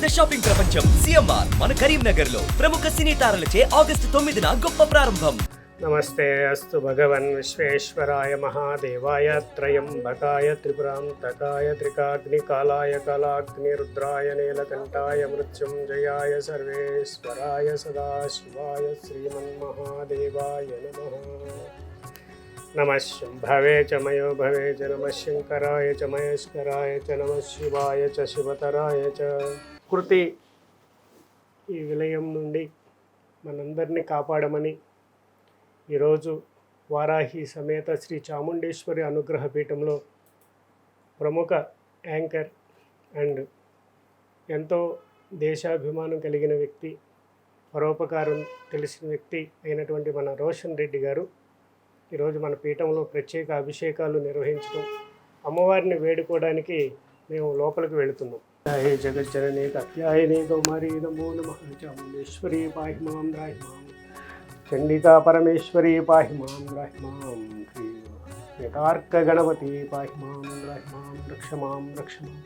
పెద్ద షాపింగ్ ప్రపంచం సిఎంఆర్ మన కరీంనగర్ లో ప్రముఖ సినీ తారలచే ఆగస్టు 9న గొప్ప ప్రారంభం. నమస్తే అస్తు భగవన్ విశ్వేశ్వరాయ మహాదేవాయ త్రయంబకాయ త్రిపురాంతకాయ త్రికాగ్నికాలాయ కళాగ్ని రుద్రాయ నీలకంఠాయ మృత్యుంజయాయ సర్వేశ్వరాయ సదాశివాయ శ్రీమన్మహాదేవాయ నమః శంభవే చ మయో భవే చ నమః శంకరాయ చ మహేశ్వరాయ చ నమః శివాయ చ శివతరాయ చ. కృతి ఈ విలయం నుండి మనందరినీ కాపాడమని ఈరోజు వారాహి సమేత శ్రీ చాముండేశ్వరి అనుగ్రహ పీఠంలో ప్రముఖ యాంకర్ అండ్ ఎంతో దేశాభిమానం కలిగిన వ్యక్తి, పరోపకారం తెలిసిన వ్యక్తి అయినటువంటి మన రోషన్ రెడ్డి గారు ఈరోజు మన పీఠంలో ప్రత్యేక అభిషేకాలు నిర్వహించడం, అమ్మవారిని వేడుకోవడానికి మేము లోపలికి వెళుతున్నాం. హే జగజ్జననీ కత్యాయని కౌమారీ నమో నమః చాముండేశ్వరి పాహి మాం రాహి మాం, చండికా పరమేశ్వరి పాహి మాం రాహి మాం, యథార్క గణపతి పాహి మాం రాహి మాం, రక్ష మాం రక్ష మాం,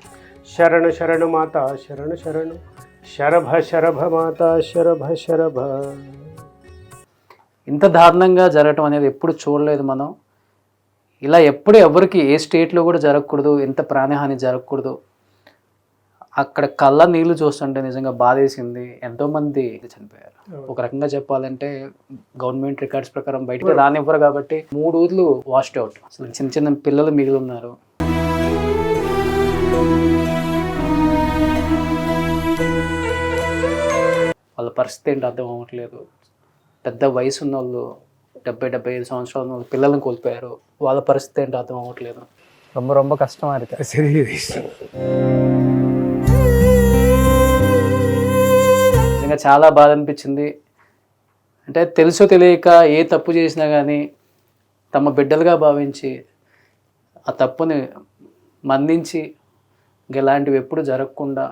శరణు శరణు మాత శరణు శరణు, శరభ శరభ మాత శరభ శరభ. ఇంత దారుణంగా జరగటం అనేది ఎప్పుడు చూడలేదు మనం. ఇలా ఎప్పుడు ఎవరికి ఏ స్టేట్లో కూడా జరగకూడదు, ఎంత ప్రాణహాని జరగకూడదు. అక్కడ కళ్ళ నీళ్లు చూస్తుంటే నిజంగా బాధేసింది. ఎంతోమంది చనిపోయారు. ఒక రకంగా చెప్పాలంటే గవర్నమెంట్ రికార్డ్స్ ప్రకారం బయటకు రానివ్వరు కాబట్టి 3 ఊర్లు వాష్డ్ అవుట్. అసలు చిన్న చిన్న పిల్లలు మిగిలి ఉన్నారు. వాళ్ళ పరిస్థితి ఏంటి అర్థం అవ్వట్లేదు. పెద్ద వయసు ఉన్న వాళ్ళు 70-75 సంవత్సరాల ఉన్న వాళ్ళు పిల్లల్ని కోల్పోయారు. వాళ్ళ పరిస్థితి ఏంటి అర్థం అవ్వట్లేదు. ரொம்ப ரொம்ப కష్టమా ఇருக்கு. నిజంగా చాలా బాధ అనిపించింది. అంటే తెలుసో తెలియక ఏ తప్పు చేసినా కానీ తమ బిడ్డలుగా భావించి ఆ తప్పుని మన్నించి ఇలాంటివి ఎప్పుడు జరగకుండా,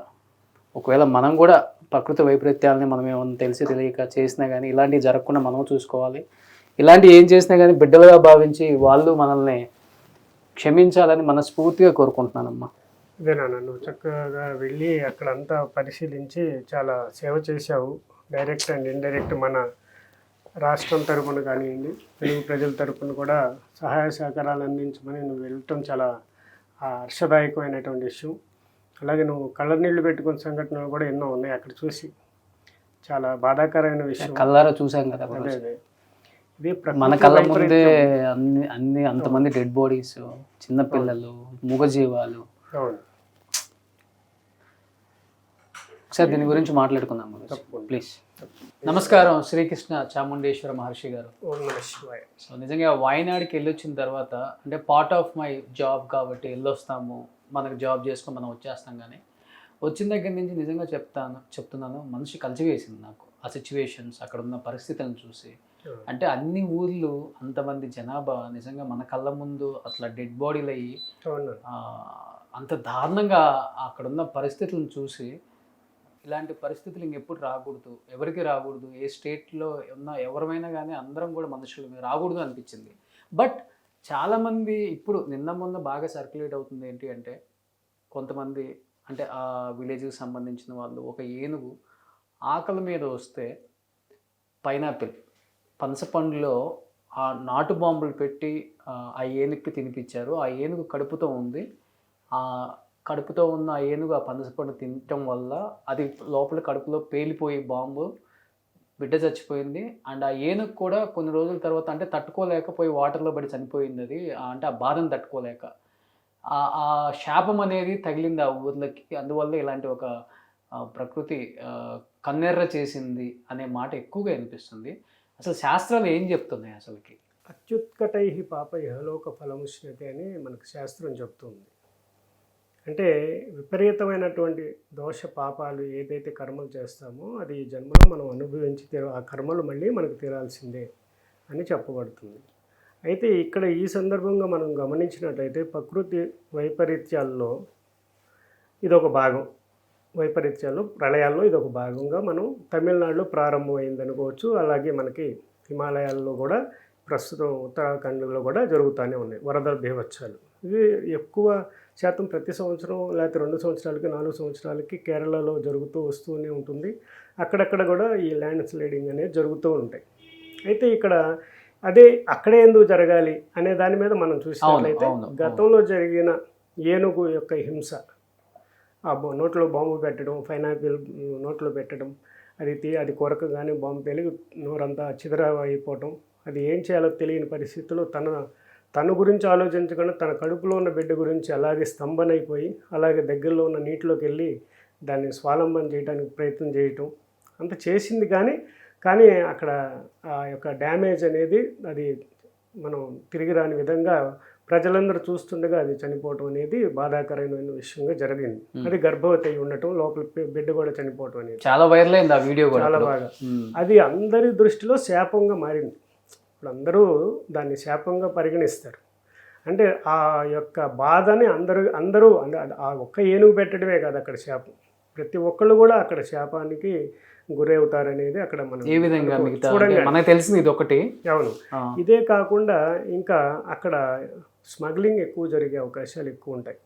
ఒకవేళ మనం కూడా ప్రకృతి వైపరీత్యాలని మనం ఏమన్నా తెలిసి తెలియక చేసినా కానీ ఇలాంటివి జరగకుండా మనం చూసుకోవాలి. ఇలాంటివి ఏం చేసినా కానీ బిడ్డలుగా భావించి వాళ్ళు మనల్ని క్షమించాలని మనస్ఫూర్తిగా కోరుకుంటున్నానమ్మా. ఇదేనా, నువ్వు చక్కగా వెళ్ళి అక్కడంతా పరిశీలించి చాలా సేవ చేశావు. డైరెక్ట్ అండ్ ఇండైరెక్ట్ మన రాష్ట్రం తరపున కానివ్వండి, తెలుగు ప్రజల తరపున కూడా సహాయ సహకారాలు అందించమని నువ్వు వెళ్ళటం చాలా హర్షదాయకమైనటువంటి విషయం. అలాగే నువ్వు కళ్ళ నీళ్లు పెట్టుకున్న సంఘటనలు కూడా ఎన్నో ఉన్నాయి అక్కడ చూసి. చాలా బాధాకరమైన విషయం. కళ్ళారా చూసాం కదా. అదే ఇది మన కళ్ళ ముందే అన్ని అంతమంది డెడ్ బాడీస్, చిన్నపిల్లలు, మూగజీవాలు. అవును, ఒకసారి దీని గురించి మాట్లాడుకుందాం ప్లీజ్. నమస్కారం శ్రీకృష్ణ చాముండేశ్వర మహర్షి గారు. సో నిజంగా వాయనాడికి వెళ్ళొచ్చిన తర్వాత, అంటే పార్ట్ ఆఫ్ మై జాబ్ కాబట్టి వెళ్ళొస్తాము, మనకు జాబ్ చేసుకొని మనం వచ్చేస్తాం. కానీ వచ్చిన దగ్గర నుంచి నిజంగా చెప్తున్నాను మనిషి కలిసివేసింది నాకు ఆ సిచ్యువేషన్స్, అక్కడ ఉన్న పరిస్థితులను చూసి. అంటే అన్ని ఊర్లు, అంతమంది జనాభా నిజంగా మన కళ్ళ ముందు అట్లా డెడ్ బాడీలు అయ్యి అంత దారుణంగా అక్కడున్న పరిస్థితులను చూసి, ఇలాంటి పరిస్థితులు ఇంకెప్పుడు రాకూడదు, ఎవరికి రాకూడదు, ఏ స్టేట్లో ఉన్న ఎవరైనా కానీ అందరం కూడా మనుషులు రాకూడదు అనిపించింది. బట్ చాలామంది ఇప్పుడు నిన్న మొన్న బాగా సర్క్యులేట్ అవుతుంది ఏంటి అంటే, కొంతమంది అంటే ఆ విలేజ్కి సంబంధించిన వాళ్ళు ఒక ఏనుగు ఆకలి మీద వస్తే పైనాపిల్ పనసపండులో ఆ నాటు బాంబులు పెట్టి ఆ ఏనుగుకి తినిపించారు. ఆ ఏనుగు కడుపుతో ఉంది. ఆ కడుపుతో ఉన్న ఆ ఏనుగు ఆ పనసపండు తినటం వల్ల అది లోపల కడుపులో పేలిపోయి బాంబు, బిడ్డ చచ్చిపోయింది. అండ్ ఆ ఏనుగు కూడా కొన్ని రోజుల తర్వాత అంటే తట్టుకోలేకపోయి వాటర్లో పడి చనిపోయింది. అది అంటే ఆ బాధను తట్టుకోలేక ఆ శాపం అనేది తగిలింది ఆ ఊర్లకి. అందువల్ల ఇలాంటి ఒక ప్రకృతి కన్నెర్ర చేసింది అనే మాట ఎక్కువగా వినిపిస్తుంది. అసలు శాస్త్రాలు ఏం చెప్తున్నాయి అసలుకి? అత్యుత్కటై పాప ఇహలోక ఫలముష్యతే అని మనకు శాస్త్రం చెప్తుంది. అంటే విపరీతమైనటువంటి దోష పాపాలు ఏదైతే కర్మలు చేస్తామో అది ఈ జన్మలో మనం అనుభవించి ఆ కర్మలు మళ్ళీ మనకు తీరాల్సిందే అని చెప్పబడుతుంది. అయితే ఇక్కడ ఈ సందర్భంగా మనం గమనించినట్లయితే ప్రకృతి వైపరీత్యాల్లో ఇదొక భాగం. వైపరీత్యాలు, ప్రళయాల్లో ఇదొక భాగంగా మనం తమిళనాడులో ప్రారంభమైంది అనుకోవచ్చు. అలాగే మనకి హిమాలయాల్లో కూడా ప్రస్తుతం ఉత్తరాఖండ్లో కూడా జరుగుతూనే ఉన్నాయి వరద బీభత్సాలు. ఇవి ఎక్కువ శాతం ప్రతి సంవత్సరం లేకపోతే 2 సంవత్సరాలకి 4 సంవత్సరాలకి కేరళలో జరుగుతూ వస్తూనే ఉంటుంది. అక్కడక్కడ కూడా ఈ ల్యాండ్ స్లైడింగ్ అనేది జరుగుతూ ఉంటాయి. అయితే ఇక్కడ అదే అక్కడే ఎందుకు జరగాలి అనే దాని మీద మనం చూసినట్లయితే గతంలో జరిగిన ఏనుగు యొక్క హింస, ఆ నోట్లో బాంబు పెట్టడం, పైనాపిల్ నోట్లో పెట్టడం, అది కొరకగానే బాంబు తెలిగి నోరంతా అయిపోవటం, అది ఏం చేయాలో తెలియని పరిస్థితుల్లో తన గురించి ఆలోచించకుండా తన కడుపులో ఉన్న బిడ్డ గురించి అలాగే స్తంభనైపోయి అలాగే దగ్గరలో ఉన్న నీటిలోకి వెళ్ళి దాన్ని స్వాలంబన చేయడానికి ప్రయత్నం చేయటం అంత చేసింది. కానీ అక్కడ ఆ యొక్క డ్యామేజ్ అనేది అది మనం తిరిగి రాని విధంగా ప్రజలందరూ చూస్తుండగా అది చనిపోవటం అనేది బాధాకరమైన విషయంగా జరిగింది. అది గర్భవతి అయి ఉండటం, లోపల బిడ్డ కూడా చనిపోవటం అనేది చాలా వైరల్ అయింది ఆ వీడియో, చాలా బాగా. అది అందరి దృష్టిలో శాపంగా మారింది. ఇప్పుడు అందరూ దాన్ని శాపంగా పరిగణిస్తారు. అంటే ఆ యొక్క బాధని అందరూ ఆ ఒక్క ఏనుగు పెట్టడమే కాదు అక్కడ శాపం, ప్రతి ఒక్కళ్ళు కూడా అక్కడ శాపానికి గురవుతారనేది అక్కడ మనం ఏ విధంగా చూడండి. మనకు తెలిసింది ఇది ఒకటి. అవును, ఇదే కాకుండా ఇంకా అక్కడ స్మగ్లింగ్ ఎక్కువ జరిగే అవకాశాలు ఎక్కువ ఉంటాయి.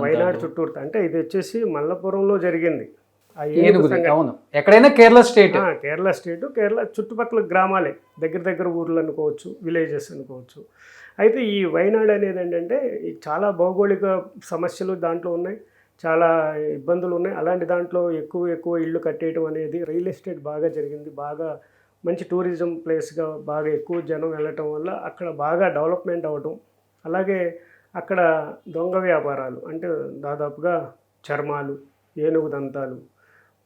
వైనాడు చుట్టూరు, అంటే ఇది వచ్చేసి మల్లపురంలో జరిగింది. ఎక్కడైనా కేరళ స్టేట్, కేరళ చుట్టుపక్కల గ్రామాలే, దగ్గర ఊర్లు అనుకోవచ్చు, విలేజెస్ అనుకోవచ్చు. అయితే ఈ వైనాడు అనేది ఏంటంటే చాలా భౌగోళిక సమస్యలు దాంట్లో ఉన్నాయి, చాలా ఇబ్బందులు ఉన్నాయి. అలాంటి దాంట్లో ఎక్కువ ఇళ్ళు కట్టేయటం అనేది, రియల్ ఎస్టేట్ బాగా జరిగింది, బాగా మంచి టూరిజం ప్లేస్గా బాగా ఎక్కువ జనం వెళ్ళటం వల్ల అక్కడ బాగా డెవలప్మెంట్ అవ్వటం. అలాగే అక్కడ దొంగ వ్యాపారాలు, అంటే దాదాపుగా చర్మాలు, ఏనుగు దంతాలు,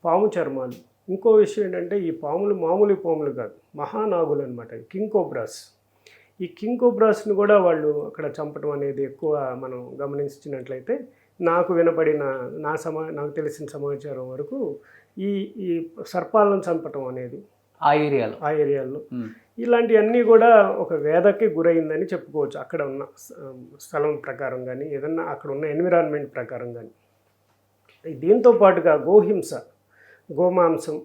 పాము చర్మాలు. ఇంకో విషయం ఏంటంటే ఈ పాములు మామూలు పాములు కాదు, మహానాగులు అనమాట, కింగ్ కోబ్రాస్. ఈ కింగ్ కోబ్రాస్ని కూడా వాళ్ళు అక్కడ చంపడం అనేది ఎక్కువ మనం గమనించినట్లయితే, నాకు తెలిసిన సమాచారం వరకు ఈ సర్పాలను చంపటం అనేది ఆ ఏరియాలో ఇలాంటివన్నీ కూడా ఒక వేదకి గురైందని చెప్పుకోవచ్చు. అక్కడ ఉన్న స్థలం ప్రకారం కానీ ఏదన్నా అక్కడ ఉన్న ఎన్విరాన్మెంట్ ప్రకారం కానీ. దీంతో పాటుగా గోహింస, గోమాంసం,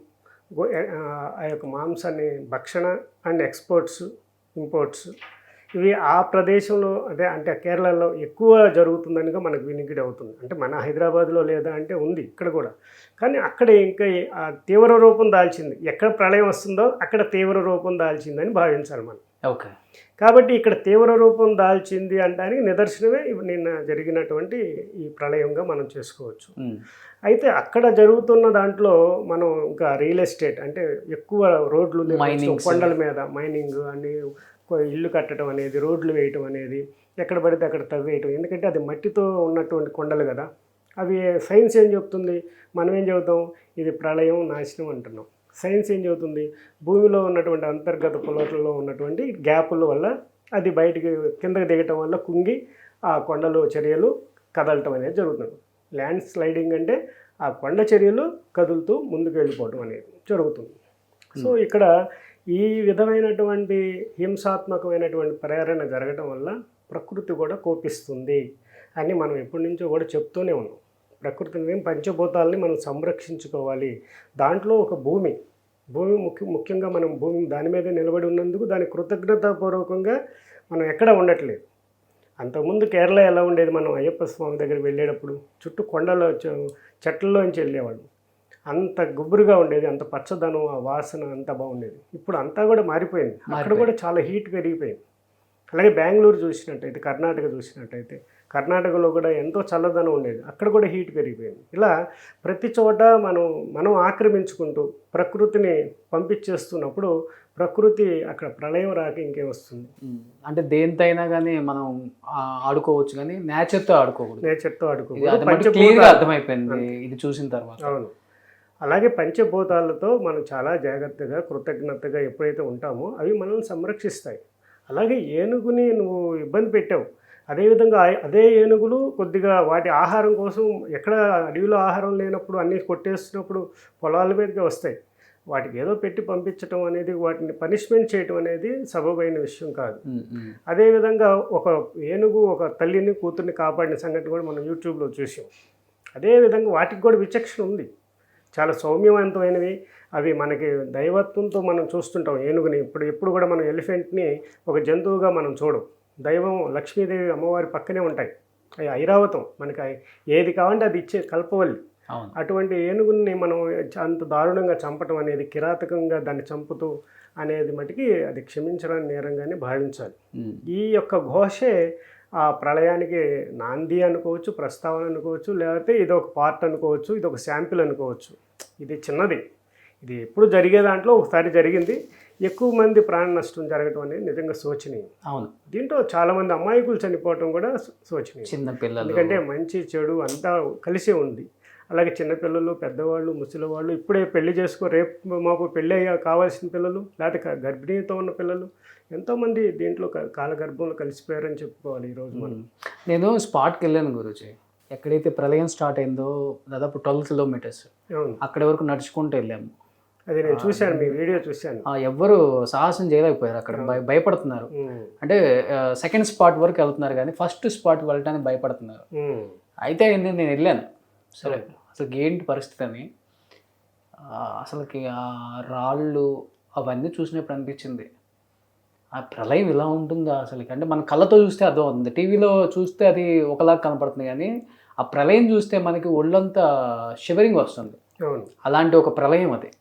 ఆ యొక్క మాంసాన్ని భక్షణ అండ్ ఇంపోర్ట్స్ ఇవి ఆ ప్రదేశంలో అంటే కేరళలో ఎక్కువ జరుగుతుందనిగా మనకు వినికిడి అవుతుంది. అంటే మన హైదరాబాద్లో లేదా అంటే ఉంది ఇక్కడ కూడా, కానీ అక్కడ ఇంకా తీవ్ర రూపం దాల్చింది. ఎక్కడ ప్రళయం వస్తుందో అక్కడ తీవ్ర రూపం దాల్చిందని భావించాలి మనం. ఓకే, కాబట్టి ఇక్కడ తీవ్ర రూపం దాల్చింది అనడానికి నిదర్శనమే నిన్న జరిగినటువంటి ఈ ప్రళయంగా మనం చేసుకోవచ్చు. అయితే అక్కడ జరుగుతున్న దాంట్లో మనం ఇంకా రియల్ ఎస్టేట్, అంటే ఎక్కువ రోడ్లు, కొండల మీద మైనింగ్ అని, ఇల్లు కట్టడం అనేది, రోడ్లు వేయటం అనేది, ఎక్కడ పడితే అక్కడ తవ్వేయటం. ఎందుకంటే అది మట్టితో ఉన్నటువంటి కొండలు కదా. అవి సైన్స్ ఏం చెప్తుంది, మనం ఏం చెబుతాం, ఇది ప్రళయం, నాశనం అంటున్నాం. సైన్స్ ఏం చెబుతుంది, భూమిలో ఉన్నటువంటి అంతర్గత పొలల్లో ఉన్నటువంటి గ్యాపుల వల్ల అది బయటికి కిందకి దిగటం వల్ల కుంగి ఆ కొండలు చర్యలు కదలటం అనేది జరుగుతుంది. ల్యాండ్ స్లైడింగ్ అంటే ఆ కొండ చర్యలు కదులుతూ ముందుకు వెళ్ళిపోవటం అనేది జరుగుతుంది. సో ఇక్కడ ఈ విధమైనటువంటి హింసాత్మకమైనటువంటి ప్రేరణ జరగడం వల్ల ప్రకృతి కూడా కోపిస్తుంది అని మనం ఎప్పటి నుంచో కూడా చెప్తూనే ఉన్నాం. ప్రకృతిని, పంచభూతాలని మనం సంరక్షించుకోవాలి. దాంట్లో ఒక భూమి ముఖ్యంగా మనం భూమి దాని మీద నిలబడి ఉన్నందుకు దాని కృతజ్ఞతాపూర్వకంగా మనం ఎక్కడ ఉండట్లేదు. అంతకుముందు కేరళ ఎలా ఉండేది, మనం అయ్యప్ప స్వామి దగ్గరికి వెళ్ళేటప్పుడు చుట్టూ కొండలో చెట్లలోంచి వెళ్ళేవాడు, అంత గుబురుగా ఉండేది, అంత పచ్చదనం, ఆ వాసన అంతా బాగుండేది. ఇప్పుడు అంతా కూడా మారిపోయింది, అక్కడ కూడా చాలా హీట్ పెరిగిపోయింది. అలాగే బెంగళూరు చూసినట్టయితే, కర్ణాటక చూసినట్టయితే, కర్ణాటకలో కూడా ఎంతో చల్లదనం ఉండేది, అక్కడ కూడా హీట్ పెరిగిపోయింది. ఇలా ప్రతి చోట మనం ఆక్రమించుకుంటూ ప్రకృతిని పంపించేస్తున్నప్పుడు ప్రకృతి అక్కడ ప్రళయం రాక ఇంకేం వస్తుంది. అంటే దేనితైనా కానీ మనం ఆడుకోవచ్చు, కానీ నేచర్తో ఆడుకోకూడదు. అర్థమైపోయింది ఇది చూసిన తర్వాత. అవును, అలాగే పంచభూతాలతో మనం చాలా జాగ్రత్తగా కృతజ్ఞతగా ఎప్పుడైతే ఉంటామో అవి మనల్ని సంరక్షిస్తాయి. అలాగే ఏనుగుని నువ్వు ఇబ్బంది పెట్టావు, అదేవిధంగా అదే ఏనుగులు కొద్దిగా వాటి ఆహారం కోసం, ఎక్కడ అడవిలో ఆహారం లేనప్పుడు అన్నీ కొట్టేస్తున్నప్పుడు పొలాల మీదకి వస్తాయి. వాటికి ఏదో పెట్టి పంపించడం అనేది, వాటిని పనిష్మెంట్ చేయటం అనేది సబబైన విషయం కాదు. అదేవిధంగా ఒక ఏనుగు ఒక తల్లిని కూతుర్ని కాపాడిన సంగతి కూడా మనం యూట్యూబ్లో చూసాం. అదేవిధంగా వాటికి కూడా విచక్షణ ఉంది, చాలా సౌమ్యవంతమైనవి. అవి మనకి దైవత్వంతో మనం చూస్తుంటాం ఏనుగుని. ఎప్పుడు కూడా మనం ఎలిఫెంట్ని ఒక జంతువుగా మనం చూడం. దైవం లక్ష్మీదేవి అమ్మవారి పక్కనే ఉంటాయి అవి ఐరావతం, మనకి ఏది కావాలంటే అది ఇచ్చే కల్పవల్లి. అవును. అటువంటి ఏనుగుని మనం అంత దారుణంగా చంపటం అనేది, కిరాతకంగా దాన్ని చంపుతూ అనేది మటుకి అది క్షమించడానికి నేరంగానే భావించాలి. ఈ యొక్క ఘోషే ఆ ప్రళయానికి నాంది అనుకోవచ్చు, ప్రస్తావన అనుకోవచ్చు, లేకపోతే ఇది ఒక పార్ట్ అనుకోవచ్చు, ఇది ఒక శాంపిల్ అనుకోవచ్చు. ఇది చిన్నది, ఇది ఎప్పుడు జరిగే దాంట్లో ఒకసారి జరిగింది. ఎక్కువ మంది ప్రాణ నష్టం జరగడం అనేది నిజంగా శోచనీయం. అవును. దీంట్లో చాలామంది అమాయకులు చనిపోవటం కూడా శోచనీయం. చిన్నపిల్లలు, ఎందుకంటే మంచి చెడు అంతా కలిసే ఉంది. అలాగే చిన్నపిల్లలు, పెద్దవాళ్ళు, ముసలివాళ్ళు, ఇప్పుడే పెళ్లి రేపు మాకు పెళ్ళి అయ్యా కావాల్సిన పిల్లలు, లేకపోతే గర్భిణీతో ఉన్న పిల్లలు, ఎంతోమంది దీంట్లో కాలగర్భంలో కలిసిపోయారని చెప్పుకోవాలి ఈరోజు మనం. నేను స్పాట్కి వెళ్ళాను గురూజీ. ఎక్కడైతే ప్రళయం స్టార్ట్ అయిందో దాదాపు 12 కిలోమీటర్స్ అక్కడి వరకు నడుచుకుంటూ వెళ్ళాము. అది నేను చూశాను, మీ వీడియో చూశాను. ఎవ్వరు సాహసం చేయలేకపోయారు, అక్కడ భయపడుతున్నారు. అంటే సెకండ్ స్పాట్ వరకు వెళ్తున్నారు కానీ ఫస్ట్ స్పాట్ వెళ్ళడానికి భయపడుతున్నారు. అయితే నేను వెళ్ళాను. సరే, అసలు ఏంటి పరిస్థితి అని, అసలుకి ఆ రాళ్ళు అవన్నీ చూసినప్పుడు అనిపించింది, ఆ ప్రళయం ఇలా ఉంటుందా అసలుకి. అంటే మన కళ్ళతో చూస్తే అర్థం అవుతుంది, టీవీలో చూస్తే అది ఒకలాగా కనపడుతుంది, కానీ ఆ ప్రళయం చూస్తే మనకి ఒళ్ళంతా షివరింగ్ వస్తుంది. అలాంటి ఒక ప్రళయం అది.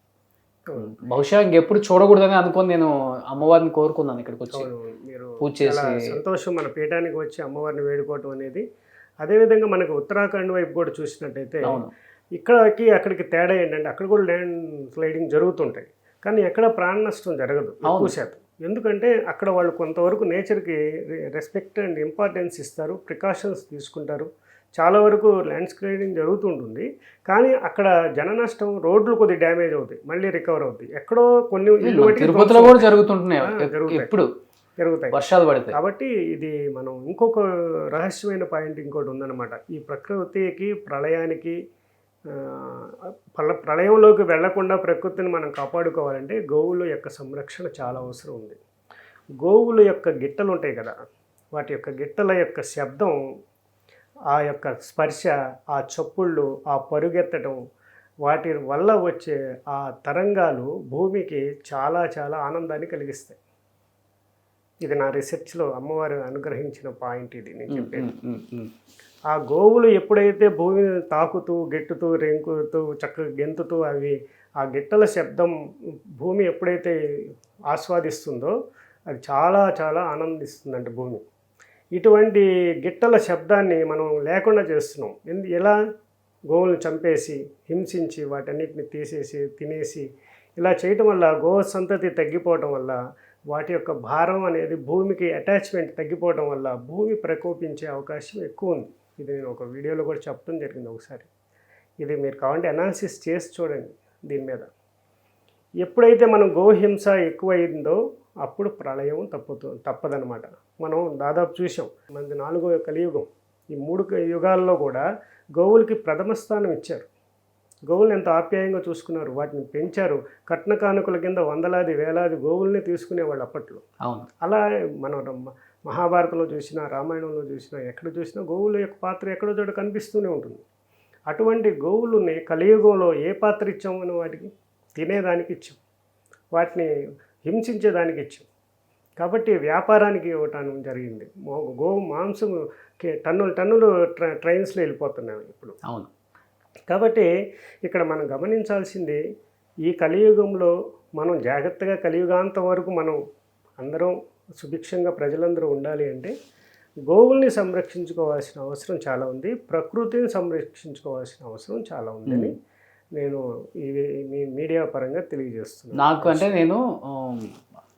బహుశా ఇంకెప్పుడు చూడకూడదని అనుకొని నేను అమ్మవారిని కోరుకున్నాను ఇక్కడికి వచ్చి పూజ చేసి. సంతోషం మన పీఠానికి వచ్చి అమ్మవారిని వేడుకోవటం అనేది. అదేవిధంగా మనకి ఉత్తరాఖండ్ వైపు కూడా చూసినట్టయితే ఇక్కడికి అక్కడికి తేడా ఏంటంటే అక్కడ కూడా ల్యాండ్ స్లైడింగ్ జరుగుతుంటాయి, కానీ ఎక్కడ ప్రాణ నష్టం జరగదు ఎక్కువ శాతం. ఎందుకంటే అక్కడ వాళ్ళు కొంతవరకు నేచర్కి రెస్పెక్ట్ అండ్ ఇంపార్టెన్స్ ఇస్తారు, ప్రికాషన్స్ తీసుకుంటారు. చాలా వరకు ల్యాండ్ స్లైడింగ్ జరుగుతుంటుంది, కానీ అక్కడ జన నష్టం, రోడ్లు కొద్దిగా డ్యామేజ్ అవుతాయి, మళ్ళీ రికవర్ అవుతాయి. ఎక్కడో కొన్ని తిరుపతిలో కూడా జరుగుతుంటున్నాయి, జరుగుతాయి వర్షాలు పడతాయి. కాబట్టి ఇది మనం ఇంకొక రహస్యమైన పాయింట్ ఇంకోటి ఉందన్నమాట. ఈ ప్రకృతికి, ప్రళయానికి, ప్రళయంలోకి వెళ్లకుండా ప్రకృతిని మనం కాపాడుకోవాలంటే గోవుల యొక్క సంరక్షణ చాలా అవసరం ఉంది. గోవుల యొక్క గిట్టలు ఉంటాయి కదా, వాటి యొక్క గిట్టల యొక్క శబ్దం, ఆ యొక్క స్పర్శ, ఆ చప్పుళ్ళు, ఆ పరుగెత్తడం, వాటి వల్ల వచ్చే ఆ తరంగాలు భూమికి చాలా చాలా ఆనందాన్ని కలిగిస్తాయి. ఇది నా రీసెర్చ్లో అమ్మవారు అనుగ్రహించిన పాయింట్ ఇది నేను చెప్పేది. ఆ గోవులు ఎప్పుడైతే భూమిని తాకుతూ, గెట్టుతూ, రెంకుతూ, చక్కగా గెంతుతూ, అవి ఆ గిట్టల శబ్దం భూమి ఎప్పుడైతే ఆస్వాదిస్తుందో అది చాలా చాలా ఆనందిస్తుందంట భూమి. ఇటువంటి గిట్టల శబ్దాన్ని మనం లేకుండా చేస్తున్నాం. ఎలా? గోవులను చంపేసి, హింసించి, వాటన్నిటిని తీసేసి, తినేసి, ఇలా చేయటం వల్ల గో సంతతి తగ్గిపోవటం వల్ల, వాటి యొక్క భారం అనేది భూమికి అటాచ్మెంట్ తగ్గిపోవడం వల్ల భూమి ప్రకోపించే అవకాశం ఎక్కువ ఉంది. ఇది నేను ఒక వీడియోలో కూడా చెప్పడం జరిగింది ఒకసారి. ఇది మీరు కావాలంటే అనాలిసిస్ చేసి చూడండి దీని మీద. ఎప్పుడైతే మనం గోహింస ఎక్కువైందో అప్పుడు ప్రళయం తప్పదనమాట. మనం దాదాపు చూసాం, మనది 4వ కలియుగం. ఈ 3 యుగాల్లో కూడా గోవులకి ప్రథమ స్థానం ఇచ్చారు. గోవులను ఎంత ఆప్యాయంగా చూసుకున్నారు, వాటిని పెంచారు. కట్న కానుకల కింద వందలాది వేలాది గోవుల్ని తీసుకునేవాళ్ళు అప్పట్లో. అలా మనం మహాభారతంలో చూసినా, రామాయణంలో చూసినా, ఎక్కడ చూసినా గోవుల యొక్క పాత్ర ఎక్కడో చోట కనిపిస్తూనే ఉంటుంది. అటువంటి గోవులని కలియుగంలో ఏ పాత్ర ఇచ్చామని వాటికి తినేదానికి ఇచ్చాం, వాటిని హింసించేదానికి ఇచ్చాం. కాబట్టి వ్యాపారానికి ఇవ్వటం జరిగింది. గోవు మాంసం టన్నులు ట్రైన్స్లో వెళ్ళిపోతున్నాయి ఇప్పుడు. అవును. కాబట్టి ఇక్కడ మనం గమనించాల్సింది, ఈ కలియుగంలో మనం జాగ్రత్తగా కలియుగాంతం వరకు మనం అందరం సుభిక్షంగా ప్రజలందరూ ఉండాలి అంటే గోవుల్ని సంరక్షించుకోవాల్సిన అవసరం చాలా ఉంది, ప్రకృతిని సంరక్షించుకోవాల్సిన అవసరం చాలా ఉందని నేను ఈ మీడియా పరంగా తెలియజేస్తున్నాను. నాకు అంటే నేను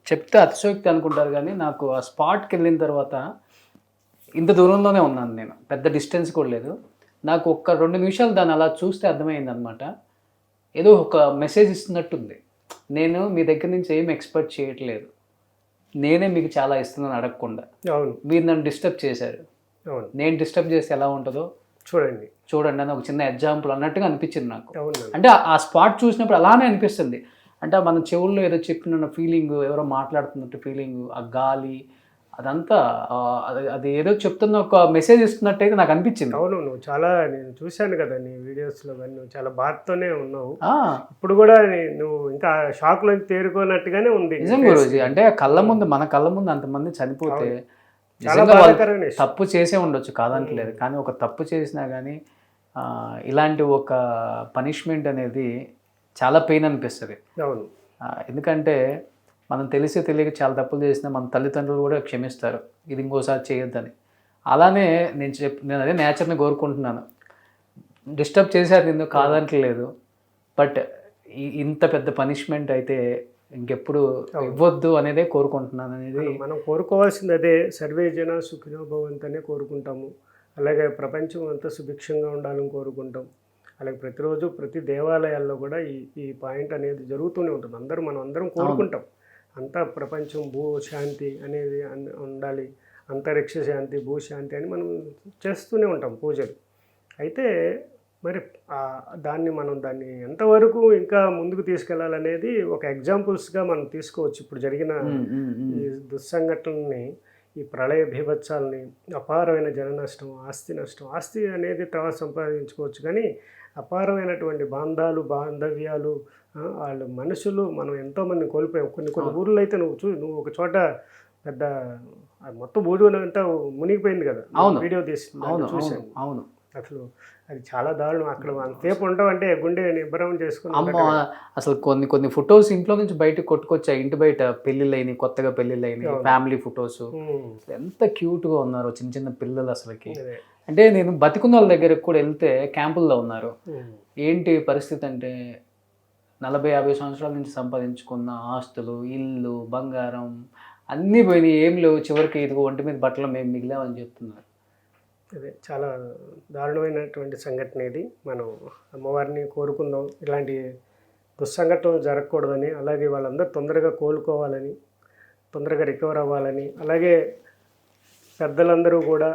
చెప్తే అతిశయోక్తి అనుకుంటారు, కానీ నాకు ఆ స్పాట్కి వెళ్ళిన తర్వాత ఇంత దూరంలోనే ఉన్నాను నేను, పెద్ద డిస్టెన్స్ కూడా లేదు. నాకు ఒక్క 2 నిమిషాలు దాన్ని అలా చూస్తే అర్థమైంది అనమాట, ఏదో ఒక మెసేజ్ ఇస్తున్నట్టుంది. నేను మీ దగ్గర నుంచి ఏం ఎక్స్పెక్ట్ చేయట్లేదు, నేనే మీకు చాలా ఇస్తున్నాను అడగకుండా. అవును, మీరు నన్ను డిస్టర్బ్ చేశారు, అవును, నేను డిస్టర్బ్ చేస్తే ఎలా ఉంటుందో చూడండి అని ఒక చిన్న ఎగ్జాంపుల్ అన్నట్టుగా అనిపించింది నాకు. అంటే ఆ స్పాట్ చూసినప్పుడు అలానే అనిపిస్తుంది. అంటే మన చెవుల్లో ఏదో చెప్పిన ఫీలింగ్, ఎవరో మాట్లాడుతున్నట్టు ఫీలింగ్, ఆ గాలి, అదంతా అది ఏదో చెప్తున్న ఒక మెసేజ్ ఇస్తున్నట్టయితే నాకు అనిపించింది. అవును, నువ్వు చాలా, నేను చూశాను కదా నీ వీడియోస్లో, కానీ నువ్వు చాలా బాధతోనే ఉన్నావు. ఇప్పుడు కూడా నువ్వు ఇంకా షాక్లోకి తేరుకోనట్టుగానే ఉంది. నిజం గురూజీ. అంటే మన కళ్ళ ముందు అంతమంది చనిపోతే చాలా నిజంగా వాళ్ళు బాధాకరమైన విషయం. తప్పు చేసే ఉండొచ్చు కాదంటలేదు, కానీ ఒక తప్పు చేసినా కానీ ఇలాంటి ఒక పనిష్మెంట్ అనేది చాలా పెయిన్ అనిపిస్తుంది. అవును, ఎందుకంటే మనం తెలిసి తెలియక చాలా తప్పులు చేసినా మన తల్లిదండ్రులు కూడా క్షమిస్తారు, ఇది ఇంకోసారి చేయొద్దని. అలానే నేను అదే నేచర్ని కోరుకుంటున్నాను. డిస్టర్బ్ చేశారు నిన్ను కాదంటలేదు, బట్ ఇంత పెద్ద పనిష్మెంట్ అయితే ఇంకెప్పుడు ఇవ్వద్దు అనేదే కోరుకుంటున్నాను. అనేది మనం కోరుకోవాల్సింది అదే, సర్వే జన సుఖినో భవంతనే కోరుకుంటాము. అలాగే ప్రపంచం అంతా సుభిక్షంగా ఉండాలని కోరుకుంటాం. అలాగే ప్రతిరోజు ప్రతి దేవాలయాల్లో కూడా ఈ పాయింట్ అనేది జరుగుతూనే ఉంటుంది. మనం అందరం కోరుకుంటాం, అంతా ప్రపంచం భూశాంతి అనేది ఉండాలి, అంతరిక్ష శాంతి భూశాంతి అని మనం చేస్తూనే ఉంటాం పూజలు. అయితే మరి దాన్ని ఎంతవరకు ఇంకా ముందుకు తీసుకెళ్లాలనేది ఒక ఎగ్జాంపుల్స్గా మనం తీసుకోవచ్చు. ఇప్పుడు జరిగిన ఈ దుస్సంఘటనల్ని, ఈ ప్రళయ బీభత్సాలని, అపారమైన జన నష్టం, ఆస్తి నష్టం. ఆస్తి అనేది తర్వాత సంపాదించుకోవచ్చు, కానీ అపారమైనటువంటి బాంధవ్యాలు, వాళ్ళు మనుషులు, మనం ఎంతోమంది కోల్పోయాం. కొన్ని ఊర్లో అయితే నువ్వు ఒక చోట పెద్ద మొత్తం ఊరు అంతా మునిగిపోయింది కదా, వీడియో తీసి చూశాను. అవును, అసలు అది చాలా దారుణం. అక్కడ అంతసేపు ఉండవంటే గుండె నిబ్బరం చేసుకుని అసలు కొన్ని ఫొటోస్ ఇంట్లో నుంచి బయటకు కొట్టుకొచ్చాయి. ఇంటి బయట పెళ్ళిళ్ళైన, కొత్తగా పెళ్ళిళ్ళైన ఫ్యామిలీ ఫొటోస్, ఎంత క్యూట్గా ఉన్నారు చిన్న చిన్న పిల్లలు అసలుకి. అంటే నేను బతికున్న వాళ్ళ దగ్గరకు కూడా వెళ్తే క్యాంపుల్లో ఉన్నారు. ఏంటి పరిస్థితి అంటే 40-50 సంవత్సరాల నుంచి సంపాదించుకున్న ఆస్తులు, ఇల్లు, బంగారం అన్నీ పోయినాయి, ఏం లేవు, చివరికి ఇదిగో ఒంటి మీద బట్టలు మేము మిగిలామని చెప్తున్నారు. అదే చాలా దారుణమైనటువంటి సంఘటన ఇది. మనం అమ్మవారిని కోరుకుందాం ఇలాంటి దుస్సంఘటనలు జరగకూడదని, అలాగే వాళ్ళందరూ తొందరగా కోలుకోవాలని, తొందరగా రికవర్ అవ్వాలని, అలాగే పెద్దలందరూ కూడా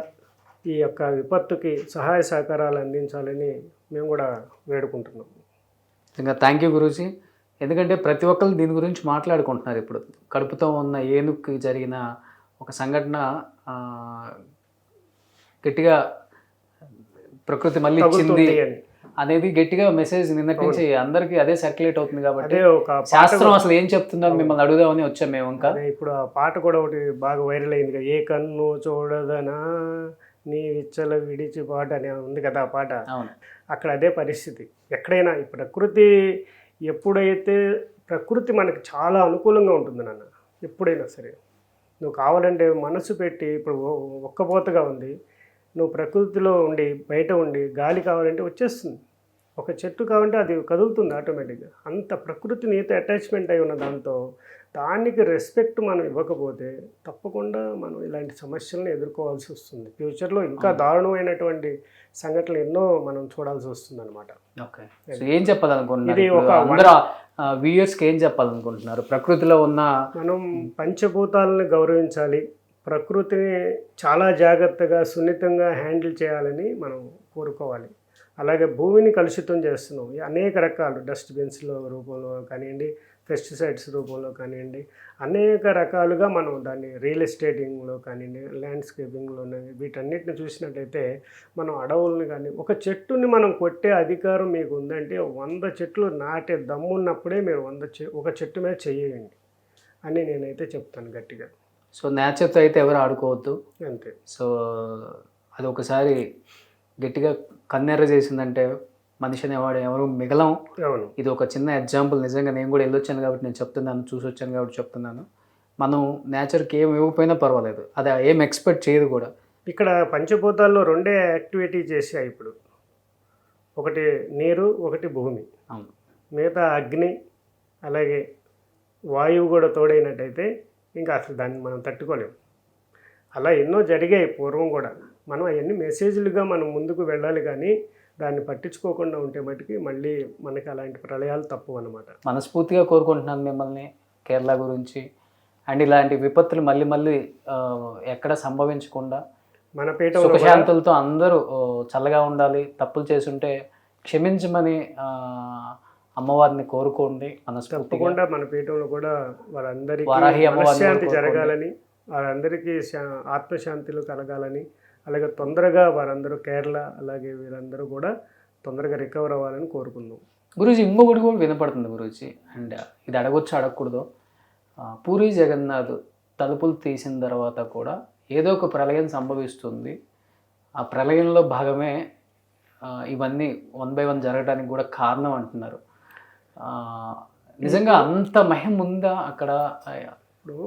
ఈ యొక్క విపత్తుకి సహాయ సహకారాలు అందించాలని మేము కూడా వేడుకుంటున్నాం. ఇంకా థ్యాంక్ యూ గురూజీ. ఎందుకంటే ప్రతి ఒక్కరు దీని గురించి మాట్లాడుకుంటున్నారు. ఇప్పుడు కడుపుతో ఉన్న ఏనుగుకి జరిగిన ఒక సంఘటన గట్టిగా ప్రకృతి మళ్ళీ ఇచ్చింది అనేది గట్టిగా మెసేజ్ నిన్నటి నుంచి అందరికీ అదే సర్క్యులేట్ అవుతుంది. కాబట్టి శాస్త్రం అసలు ఏం చెప్తుందో మిమ్మల్ని అడుగుదామని వచ్చాం మేము. ఇంకా ఇప్పుడు ఆ పాట కూడా ఒకటి బాగా వైరల్ అయింది కదా, ఏ కన్ను చూడదనా నీ విచ్చల విడిచి పాట అని ఉంది కదా ఆ పాట. అక్కడ అదే పరిస్థితి. ఎక్కడైనా ఈ ప్రకృతి ఎప్పుడైతే ప్రకృతి మనకి చాలా అనుకూలంగా ఉంటుంది నాన్న, ఎప్పుడైనా సరే నువ్వు కావాలంటే మనసు పెట్టి, ఇప్పుడు ఒక్కపోతగా ఉంది, నువ్వు ప్రకృతిలో ఉండి బయట ఉండి గాలి కావాలంటే వచ్చేస్తుంది. ఒక చెట్టు కావాలంటే అది కదులుతుంది ఆటోమేటిక్గా. అంత ప్రకృతి నీతో అటాచ్మెంట్ అయి ఉన్న దానికి రెస్పెక్ట్ మనం ఇవ్వకపోతే తప్పకుండా మనం ఇలాంటి సమస్యలను ఎదుర్కోవాల్సి వస్తుంది. ఫ్యూచర్లో ఇంకా దారుణమైనటువంటి సంఘటనలు ఎన్నో మనం చూడాల్సి వస్తుంది అనమాట. ఏం చెప్పాలనుకుంటున్నారు వ్యూయర్స్కి, ఏం చెప్పాలనుకుంటున్నారు? ప్రకృతిలో ఉన్న మనం పంచభూతాలను గౌరవించాలి, ప్రకృతిని చాలా జాగ్రత్తగా సున్నితంగా హ్యాండిల్ చేయాలని మనం కోరుకోవాలి. అలాగే భూమిని కలుషితం చేస్తున్నాం అనేక రకాలు, డస్ట్బిన్స్లో రూపంలో కానివ్వండి, పెస్టిసైడ్స్ రూపంలో కానివ్వండి, అనేక రకాలుగా మనం దాన్ని రియల్ ఎస్టేటింగ్లో కానివ్వండి, ల్యాండ్స్కేపింగ్లో, వీటన్నిటిని చూసినట్లయితే మనం అడవుల్ని కానీ, ఒక చెట్టుని మనం కొట్టే అధికారం మీకు ఉందంటే 100 చెట్లు నాటే దమ్మున్నప్పుడే మీరు ఒక చెట్టు మీద చెయ్యండి అని నేనైతే చెప్తాను గట్టిగా. సో నేచర్తో అయితే ఎవరు ఆడుకోవద్దు అంతే. సో అది ఒకసారి గట్టిగా కన్నెర్ర చేసిందంటే మనిషి అనేవాడు ఎవరు మిగలం. ఇది ఒక చిన్న ఎగ్జాంపుల్. నిజంగా నేను కూడా వెళ్ళొచ్చాను కాబట్టి నేను చెప్తున్నాను, చూసి వచ్చాను కాబట్టి చెప్తున్నాను. మనం నేచర్కి ఏం ఇవ్వకపోయినా పర్వాలేదు, అది ఏం ఎక్స్పెక్ట్ చేయదు కూడా. ఇక్కడ పంచభూతాల్లో 2 యాక్టివిటీ చేసాయి ఇప్పుడు, ఒకటి నీరు, ఒకటి భూమి. అవును, మిగతా అగ్ని అలాగే వాయువు కూడా తోడైనట్టయితే ఇంకా అసలు దాన్ని మనం తట్టుకోలేము. అలా ఎన్నో జరిగాయి పూర్వం కూడా. మనం అవన్నీ మెసేజ్లుగా మనం ముందుకు వెళ్ళాలి, కానీ దాన్ని పట్టించుకోకుండా ఉంటే మటుకి మళ్ళీ మనకి అలాంటి ప్రళయాలు తప్పు అన్నమాట. మనస్ఫూర్తిగా కోరుకుంటున్నాను మిమ్మల్ని కేరళ గురించి. అండ్ ఇలాంటి విపత్తులు మళ్ళీ మళ్ళీ ఎక్కడ సంభవించకుండా మన పీఠ సుఖశాంతులతో అందరూ చల్లగా ఉండాలి. తప్పులు చేసుంటే క్షమించమని అమ్మవారిని కోరుకోండి తప్పకుండా. మన పీఠంలో కూడా వాళ్ళందరికీ శాంతి జరగాలని, వాళ్ళందరికీ ఆత్మశాంతిలు కలగాలని, అలాగే తొందరగా వారందరూ కేరళ అలాగే వీరందరూ కూడా తొందరగా రికవర్ అవ్వాలని కోరుకుందాం. గురూజీ ఇంకొకటి కూడా వినపడుతుంది గురూజీ, అండ్ ఇది అడగొచ్చు అడగకూడదు. పూరి జగన్నాథ్ తలుపులు తీసిన తర్వాత కూడా ఏదో ఒక ప్రళయం సంభవిస్తుంది. ఆ ప్రళయంలో భాగమే ఇవన్నీ 1 by 1 జరగడానికి కూడా కారణం అంటున్నారు. నిజంగా అంత మహిమ ఉందా అక్కడ? ఇప్పుడు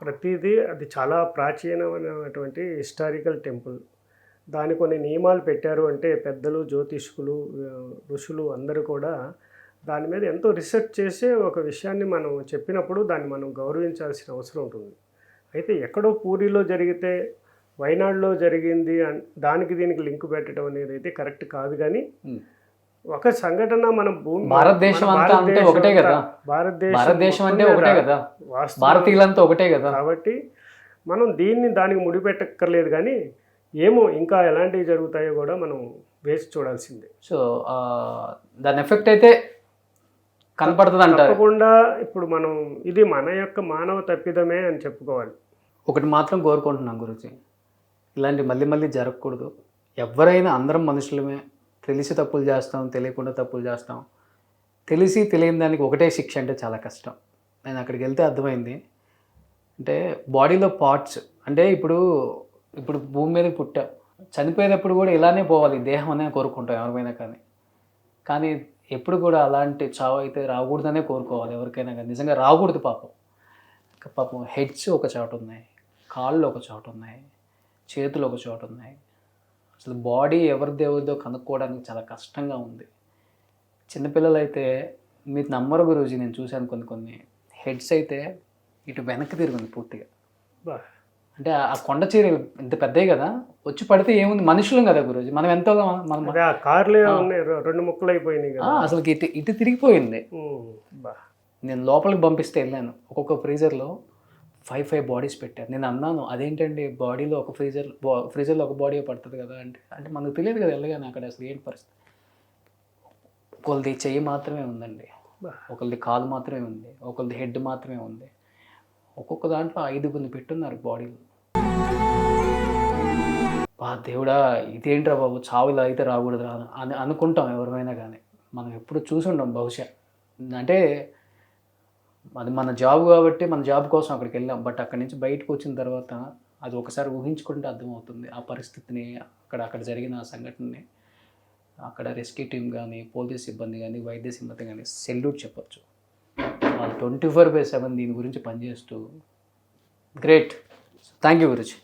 ప్రతిదీ అది చాలా ప్రాచీనమైనటువంటి హిస్టారికల్ టెంపుల్. దాని కొన్ని నియమాలు పెట్టారు అంటే పెద్దలు, జ్యోతిష్కులు, ఋషులు అందరూ కూడా దాని మీద ఎంతో రీసెర్చ్ చేసే ఒక విషయాన్ని మనం చెప్పినప్పుడు దాన్ని మనం గౌరవించాల్సిన అవసరం ఉంటుంది. అయితే ఎక్కడో పూరిలో జరిగితే వైనాడులో జరిగింది దానికి దీనికి లింక్ పెట్టడం అనేది అయితే కరెక్ట్ కాదు. కానీ ఒక సంఘటన మన భూమి భారతదేశం అంటే ఒకటే కదా, భారతదేశం అంటే ఒకటే కదా, భారతీయులంతా ఒకటే కదా. కాబట్టి మనం దీన్ని దానికి ముడిపెట్టక్కర్లేదు. కానీ ఏమో ఇంకా ఎలాంటివి జరుగుతాయో కూడా మనం వేసి చూడాల్సిందే. సో దాని ఎఫెక్ట్ అయితే కనపడుతుంది అంటారు. తప్పకుండా ఇప్పుడు మనం ఇది మన యొక్క మానవ తప్పిదమే అని చెప్పుకోవాలి. ఒకటి మాత్రం కోరుకుంటున్నాం గురుజీ, ఇలాంటి మళ్ళీ మళ్ళీ జరగకూడదు. ఎవరైనా అందరం మనుషులమే, తెలిసి తప్పులు చేస్తాం, తెలియకుండా తప్పులు చేస్తాం. తెలిసి తెలియని దానికి ఒకటే శిక్ష అంటే చాలా కష్టం. నేను అక్కడికి వెళ్తే అర్థమైంది. అంటే బాడీలో పార్ట్స్ అంటే ఇప్పుడు భూమి మీదకి పుట్టాం, చనిపోయేటప్పుడు కూడా ఇలానే పోవాలి దేహం అనే కోరుకుంటాం ఎవరికైనా. కానీ ఎప్పుడు కూడా అలాంటి చావు అయితే రాకూడదనే కోరుకోవాలి ఎవరికైనా. కానీ నిజంగా రాకూడదు. పాపం హెడ్స్ ఒక చోట ఉన్నాయి, కాళ్ళు ఒక చోట ఉన్నాయి, చేతులు ఒక చోట ఉన్నాయి. అసలు బాడీ ఎవరిదో కనుక్కోవడానికి చాలా కష్టంగా ఉంది. చిన్నపిల్లలు అయితే మీరు నమ్మరు గురూజీ, నేను చూశాను కొన్ని హెడ్స్ అయితే ఇటు వెనక్కి తిరిగింది పూర్తిగా. అంటే ఆ కొండ చీరలు ఇంత పెద్దవి కదా, వచ్చి పడితే ఏముంది, మనుషులం కదా గురూజీ, మనం ఎంతో కార్లే రెండు ముక్కలు అయిపోయినాయి కదా, అసలు ఇటు తిరిగిపోయింది. నేను లోపలికి పంపిస్తే వెళ్ళాను, ఒక్కొక్క ఫ్రీజర్లో 5 బాడీస్ పెట్టారు. నేను అన్నాను అదేంటండి బాడీలో ఒక ఫ్రీజర్లో ఒక బాడీ పడుతుంది కదా అంటే మనకు తెలియదు కదా వెళ్ళగానే అక్కడ అసలు ఏంటి పరిస్థితి. ఒకళ్ళది చెయ్యి మాత్రమే ఉందండి, ఒకళ్ళది కాలు మాత్రమే ఉంది, ఒకళ్ళది హెడ్ మాత్రమే ఉంది. ఒక్కొక్క దాంట్లో 5 పెట్టున్నారు బాడీలు. దేవుడా ఇదేంట్రా బాబు, చావు ఇలా అయితే రాకూడదురా అని అనుకుంటాం ఎవరైనా. కానీ మనం ఎప్పుడు చూసి ఉండం బహుశా. అంటే అది మన జాబ్ కాబట్టి మన జాబ్ కోసం అక్కడికి వెళ్ళాం. బట్ అక్కడి నుంచి బయటకు వచ్చిన తర్వాత అది ఒకసారి ఊహించుకుంటే అర్థమవుతుంది ఆ పరిస్థితిని, అక్కడ జరిగిన ఆ సంఘటనని. అక్కడ రెస్క్యూ టీం కానీ, పోలీస్ సిబ్బంది కానీ, వైద్య సిబ్బంది కానీ సెల్యూట్ చెప్పచ్చు. వాళ్ళు 24/7 దీని గురించి పనిచేస్తూ గ్రేట్. Thank you Guruji.